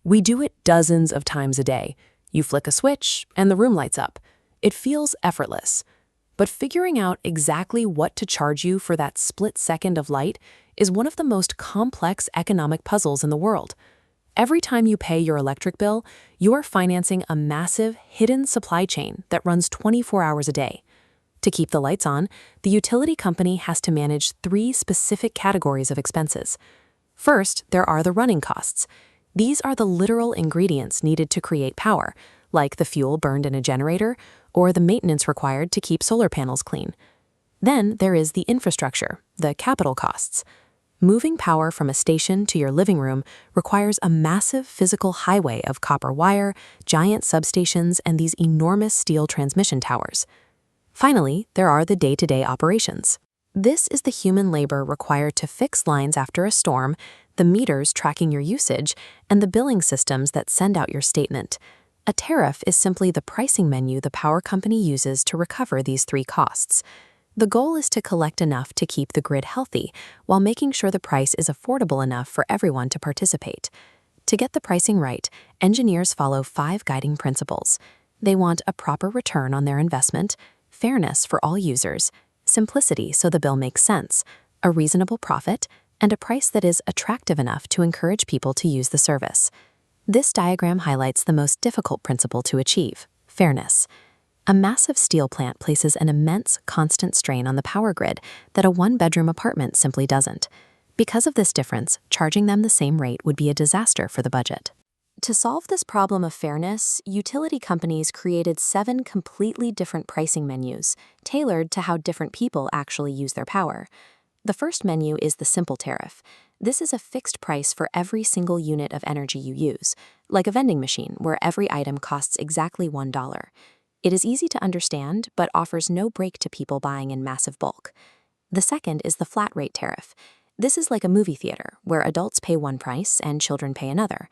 We do it dozens of times a day. You flick a switch, and the room lights up. It feels effortless. But figuring out exactly what to charge you for that split second of light is one of the most complex economic puzzles in the world. Every time you pay your electric bill, you are financing a massive, hidden supply chain that runs 24 hours a day. To keep the lights on, the utility company has to manage 3 specific categories of expenses. First, there are the running costs. These are the literal ingredients needed to create power, like the fuel burned in a generator or the maintenance required to keep solar panels clean. Then there is the infrastructure, the capital costs. Moving power from a station to your living room requires a massive physical highway of copper wire, giant substations, and these enormous steel transmission towers. Finally, there are the day-to-day operations. This is the human labor required to fix lines after a storm, the meters tracking your usage, and the billing systems that send out your statement. A tariff is simply the pricing menu the power company uses to recover these 3 costs. The goal is to collect enough to keep the grid healthy, while making sure the price is affordable enough for everyone to participate. To get the pricing right, engineers follow 5 guiding principles. They want a proper return on their investment, fairness for all users, simplicity so the bill makes sense, a reasonable profit, and a price that is attractive enough to encourage people to use the service. This diagram highlights the most difficult principle to achieve: fairness. A massive steel plant places an immense, constant strain on the power grid that a one-bedroom apartment simply doesn't. Because of this difference, charging them the same rate would be a disaster for the budget. To solve this problem of fairness, utility companies created 7 completely different pricing menus, tailored to how different people actually use their power. The first menu is the simple tariff. This is a fixed price for every single unit of energy you use, like a vending machine where every item costs exactly $1. It is easy to understand, but offers no break to people buying in massive bulk. The second is the flat rate tariff. This is like a movie theater, where adults pay one price and children pay another.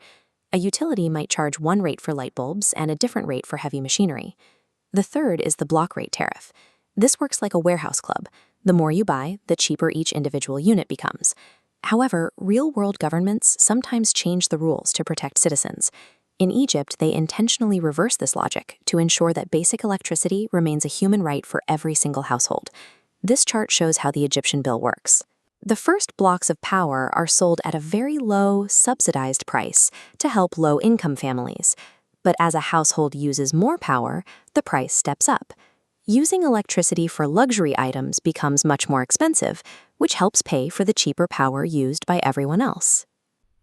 A utility might charge one rate for light bulbs and a different rate for heavy machinery. The third is the block rate tariff. This works like a warehouse club. The more you buy, the cheaper each individual unit becomes. However, real-world governments sometimes change the rules to protect citizens. In Egypt, they intentionally reverse this logic to ensure that basic electricity remains a human right for every single household. This chart shows how the Egyptian bill works. The first blocks of power are sold at a very low, subsidized price to help low-income families. But as a household uses more power, the price steps up. Using electricity for luxury items becomes much more expensive, which helps pay for the cheaper power used by everyone else.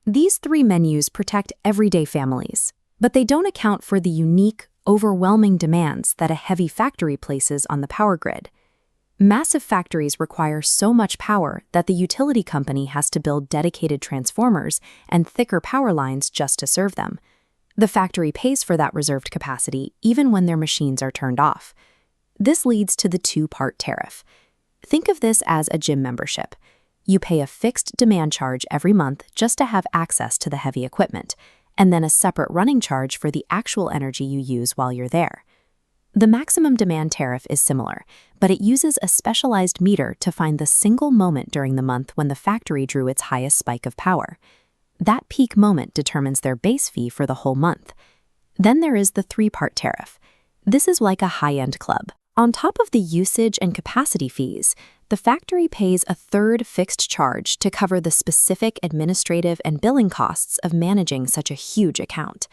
These 3 menus protect everyday families, but they don't account for the unique, overwhelming demands that a heavy factory places on the power grid. Massive factories require so much power that the utility company has to build dedicated transformers and thicker power lines just to serve them. The factory pays for that reserved capacity even when their machines are turned off. This leads to the 2-part tariff. Think of this as a gym membership. You pay a fixed demand charge every month just to have access to the heavy equipment, and then a separate running charge for the actual energy you use while you're there. The maximum demand tariff is similar, but it uses a specialized meter to find the single moment during the month when the factory drew its highest spike of power. That peak moment determines their base fee for the whole month. Then there is the 3-part tariff. This is like a high-end club. On top of the usage and capacity fees, the factory pays a 3rd fixed charge to cover the specific administrative and billing costs of managing such a huge account.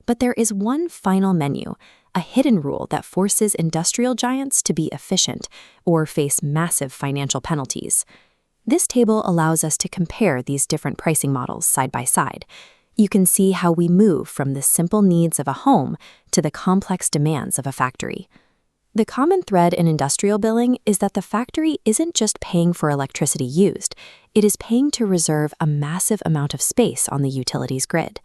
But there is one final menu, a hidden rule that forces industrial giants to be efficient or face massive financial penalties. This table allows us to compare these different pricing models side by side. You can see how we move from the simple needs of a home to the complex demands of a factory. The common thread in industrial billing is that the factory isn't just paying for electricity used, it is paying to reserve a massive amount of space on the utility's grid.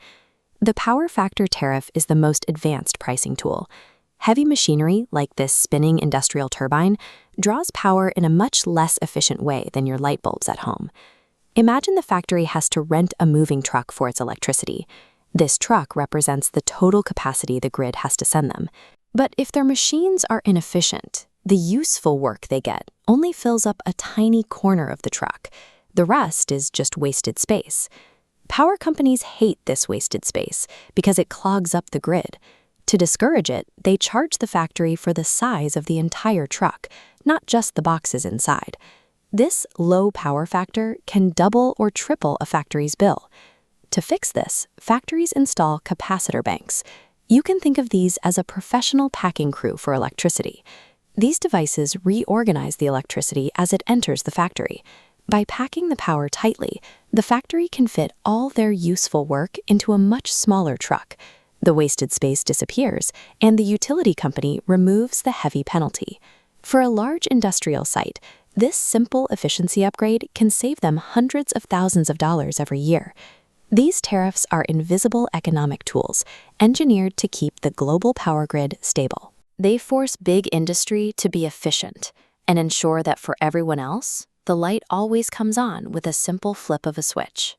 The power factor tariff is the most advanced pricing tool. Heavy machinery, like this spinning industrial turbine, draws power in a much less efficient way than your light bulbs at home. Imagine the factory has to rent a moving truck for its electricity. This truck represents the total capacity the grid has to send them. But if their machines are inefficient, the useful work they get only fills up a tiny corner of the truck. The rest is just wasted space. Power companies hate this wasted space because it clogs up the grid. To discourage it, they charge the factory for the size of the entire truck, not just the boxes inside. This low power factor can double or triple a factory's bill. To fix this, factories install capacitor banks. You can think of these as a professional packing crew for electricity. These devices reorganize the electricity as it enters the factory. By packing the power tightly, the factory can fit all their useful work into a much smaller truck. The wasted space disappears, and the utility company removes the heavy penalty. For a large industrial site, this simple efficiency upgrade can save them hundreds of thousands of dollars every year. These tariffs are invisible economic tools, engineered to keep the global power grid stable. They force big industry to be efficient and ensure that for everyone else, the light always comes on with a simple flip of a switch.